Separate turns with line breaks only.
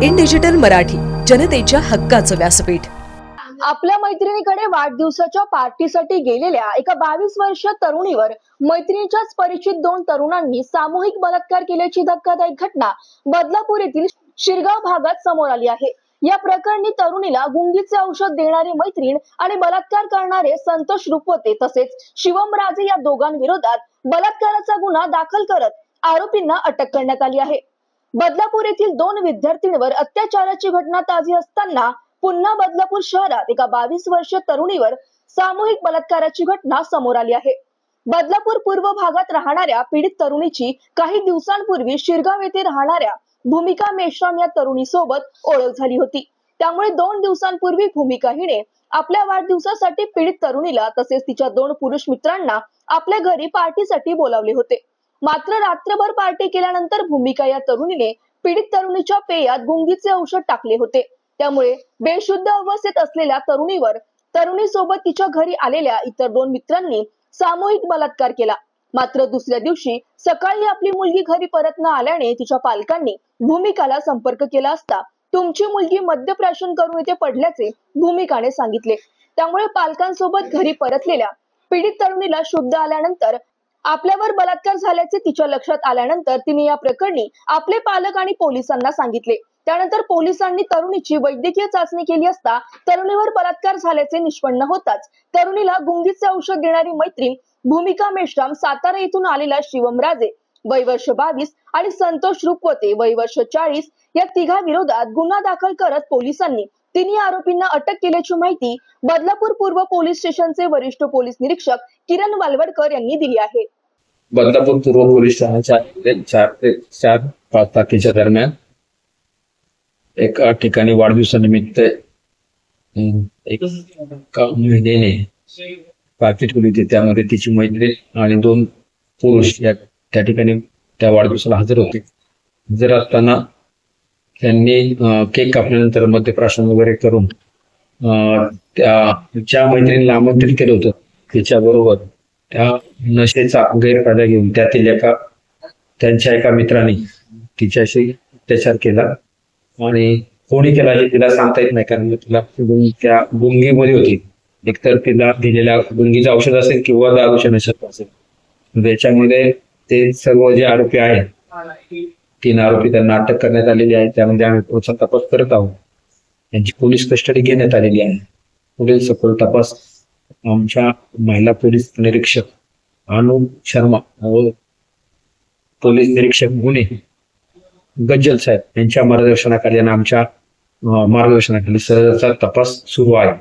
In digital Marathi, जनतेच्या हक्काचं व्यासपीठ।
आपल्या मैत्रिणीकडे वाढदिवसाच्या पार्टीसाठी गेलेल्या एका 22 वर्षीय तरुणीवर मैत्रिणीच्याच परिचित दोन तरुणांनी सामूहिक बलात्कार केल्याची धक्कादायक घटना बदलापूर येथील शिरगाव भागात समोर आली आहे। या प्रकरणी तरुणीला गुंगीचे औषध देणारे मैत्रीण आणि बलात्कार करणारे संतोष रुपवते तसेच शिवम राजे या दोघांविरोधात बलात्काराचा गुन्हा दाखल करत आरोपींना अटक करण्यात आली आहे। बदलापूर येथील दोन विद्यार्थिनीवर अत्याचाराची घटना ताजी असताना पुन्हा बदलापूर शहरात एका 22 वर्षीय तरुणीवर सामूहिक बलात्काराची घटना समोर आली आहे। बदलापूर पूर्व भागात राहणाऱ्या पीडित तरुणीची काही दिवसांपूर्वी शिरगाव येथे राहणाऱ्या भूमिका मेश्राम या तरुणीसोबत ओळख झाली होती। त्यामुळे 2 दिवसांपूर्वी भूमिका हिने आपल्या वाढदिवसासाठी पीडित तरुणीला तसेच तिच्या 2 पुरुष मित्रांना आपल्या घरी पार्टीसाठी बोलावले होते। मात्र रात्रभर पार्टी केल्यानंतर भूमिका या तरुणीने पीडित तरुणीच्या पेयात गुंगीचे औषध टाकले होते। त्यामुळे बेशुद्ध अवस्थेत असलेल्या तरुणीवर तरुणीसोबत तिच्या घरी आलेल्या इतर 2 मित्रांनी सामूहिक बलात्कार केला। मात्र दुसऱ्या दिवशी सकाळी आपली मुलगी घरी परत न आल्याने तिच्या पालकांनी भूमिकाला संपर्क केला असता तुमची मुलगी मद्यप्राशन करून इथे पडल्याचे भूमिकाने सांगितले। त्यामुळे पालकांसोबत घरी परतलेल्या पीडित तरुणीला शुद्ध आल्यानंतर आपल्यावर बलात्कार झाल्याचे तिच्या लक्षात आल्यानंतर तिने या प्रकरणी आपले पालक आणि पोलिसांना सांगितले। त्यानंतर पोलिसांनी तरुणीची वैद्यकीय चाचणी केली असता तरुणीवर बलात्कार झाल्याचे निष्पन्न होताच तरुणीला गुंगीचे औषध देणारी मैत्रीण भूमिका मेश्राम, सातारा येथून आलेला शिवम राजे वय वर्ष 22 आणि संतोष रुपवते वय वर्ष 40 या तिघा विरोधात गुन्हा दाखल करत पोलिसांनी तिन्ही आरोपींना अटक केल्याची माहिती बदलापूर पूर्व पोलीस स्टेशनचे वरिष्ठ पोलीस निरीक्षक किरण वालवडकर यांनी दिली आहे।
बदलापूर पूर्व पोलीस ठाण्याच्या 4 ते 4-5 तारखेच्या दरम्यान एका ठिकाणी वाढदिवसानिमित्त एका महिलेने पार्टी ठेवली होती। त्यामध्ये तिची मैत्रीण आणि 2 पुरुष या त्या ठिकाणी त्या वाढदिवसाला हजर होते। हजर असताना त्यांनी केक कापल्यानंतर मद्यप्राशन वगैरे करून ज्या मैत्रिणीला आमंत्रित केलं होतं तिच्याबरोबर त्या नशेचा गैरफायदा घेऊन त्यांच्या एका मित्राने तिच्याशी अत्याचार केला आणि कोणी केला हे तिला सांगता येत नाही, कारण तिला त्या गुंगीमध्ये होती। एकतर तिला दिलेल्या गुंगीचं औषध असेल किंवा दारूच्या नशेत असेल। त्याच्यामध्ये ते सर्व जे आरोपी आहेत 3 आरोपी त्यांना अटक करण्यात आलेली आहे। त्यामध्ये आम्ही पुढचा तपास करत आहोत। त्यांची पोलीस कस्टडी घेण्यात आलेली आहे। पुढील सखोल तपास आमच्या महिला पोलीस निरीक्षक अनु शर्मा व पोलीस निरीक्षक गुन्हे गज्जल साहेब यांच्या मार्गदर्शनाखाली आणि आमच्या मार्गदर्शनाखाली सहजचा तपास सुरू आहे।